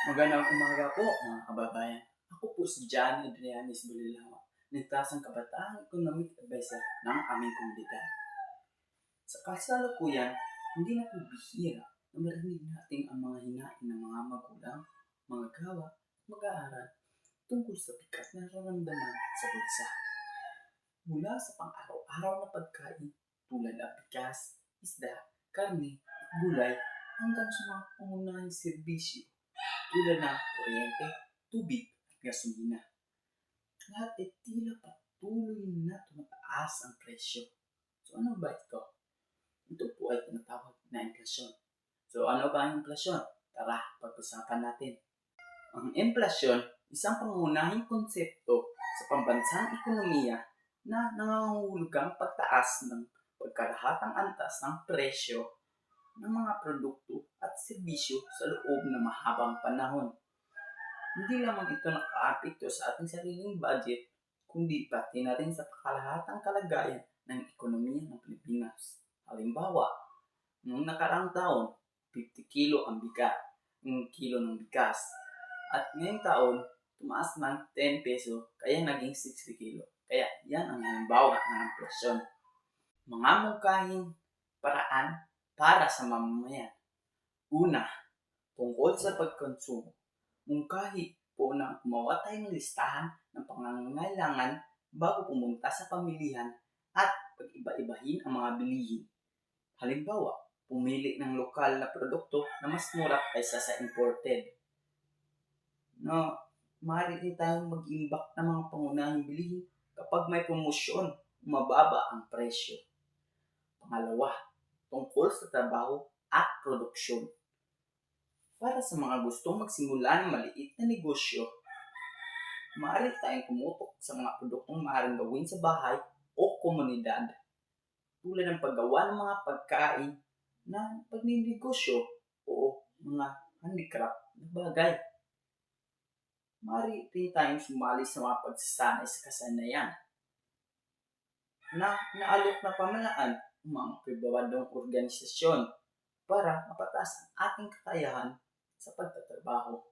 Magandang umaga po mga kababayan. Ako po si Johnny Adrianis Bulilawa, Ligtasang Kabataang Economic Advisor ng aming komunidad. Sa kasalukuyan, hindi na po bihira na marinig natin ang mga hinaing ng mga magulang, mga gawa at mag-aaral tungkol sa bigat na nararamdaman sa bulsa. Mula sa pang-araw-araw na pagkain tulad ng bigas, isda, karne at gulay hanggang sa mga pangunahing serbisyo tulad ng kuryente, tubig at gasolina. Lahat ay tila patuloy na tumataas ang presyo. So ano ba ito? Ito po ay tinatawag na inflasyon. So ano ba ang inflasyon? Tara, pag-usapan natin. Ang inflasyon, isang pangunahing konsepto sa pambansang ekonomiya na nangangahulugang pagtaas ng pagkalahatang antas ng presyo ng mga produkto at serbisyo sa loob ng mahabang panahon. Hindi lamang ito nakaapekto sa ating sariling budget, kundi pati na rin sa kalahatang kalagayan ng ekonomiya ng Pilipinas. Halimbawa, noong nakaraang taon, 50 kilo ang kilo ng bigas. At ngayong taon, tumaas ng 10 peso, kaya naging 60 kilo. Kaya yan ang halimbawa ng inflasyon. Mga mungkahing paraan para sa mamamayan. Una, tungkol sa pagkonsumo. Mungkahi po na gumawa tayo ng listahan ng pangangailangan bago pumunta sa pamilihan at pag-iba-ibahin ang mga bilihin. Halimbawa, pumili ng lokal na produkto na mas mura kaysa sa imported. Maaari rin tayong mag-imbak ng mga pangunahing bilihin kapag may promosyon, mababa ang presyo. Pangalawa, tungkol sa trabaho at produksyon. Para sa mga gustong magsimula ng maliit na negosyo, maaari tayong pumutok sa mga produktong maaaring gawin sa bahay o komunidad. Tulad ng paggawa ng mga pagkain na pagninegosyo o mga handicraft na bagay. Maaari rin tayong sumali sa mga pagsasanay sa kasanayan na naalok na pamahalaan ng mga pribadong organisasyon para mapataas ang ating kakayahan sa pagtatrabaho.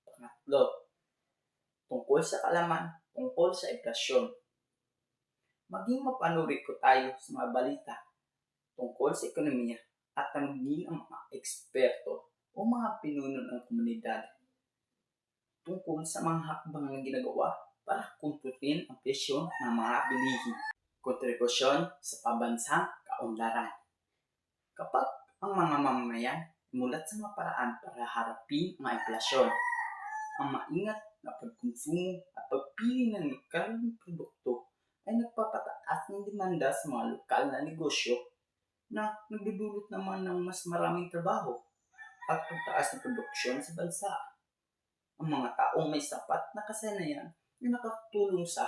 Pangatlo, tungkol sa kaalaman, tungkol sa inflasyon. Maging mapanuri ko tayo sa mga balita tungkol sa ekonomiya at tanungin ang mga eksperto o mga pinuno ng komunidad tungkol sa mga hakbang na ginagawa para kontrolin ang presyo ng mga bilihin. Kontribusyon sa pambansang kaunlaran. Kapag ang mga mamamayan mulat sa mga paraan para harapin ang inflasyon, ang maingat na pagkonsumo at pagpili ng lokal na produkto ay nagpapataas ng demanda sa mga lokal na negosyo na nagdudulot naman ng mas maraming trabaho at pagtaas ng produksyon sa bansa. Ang mga taong may sapat na kasanayan na nakatulong sa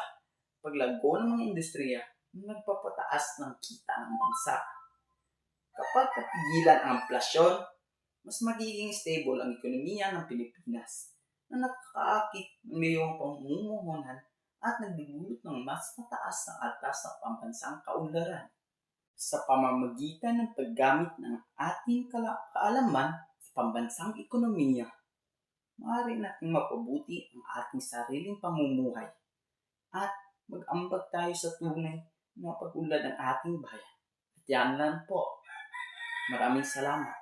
paglago ng mga industriya na nagpapataas ng kita ng bansa. Kapag napigilan ang inflasyon, mas magiging stable ang ekonomiya ng Pilipinas na nakakaakit ng mayroong pamumuhunan at nagdudulot ng mas mataas na antas ng pambansang kaunlaran. Sa pamamagitan ng paggamit ng ating kaalaman sa pambansang ekonomiya, maaari natin mapabuti ang ating sariling pamumuhay at mag-ambag tayo sa tunay na pag-unlad ng ating bayan. At yan lang po. Maraming salamat.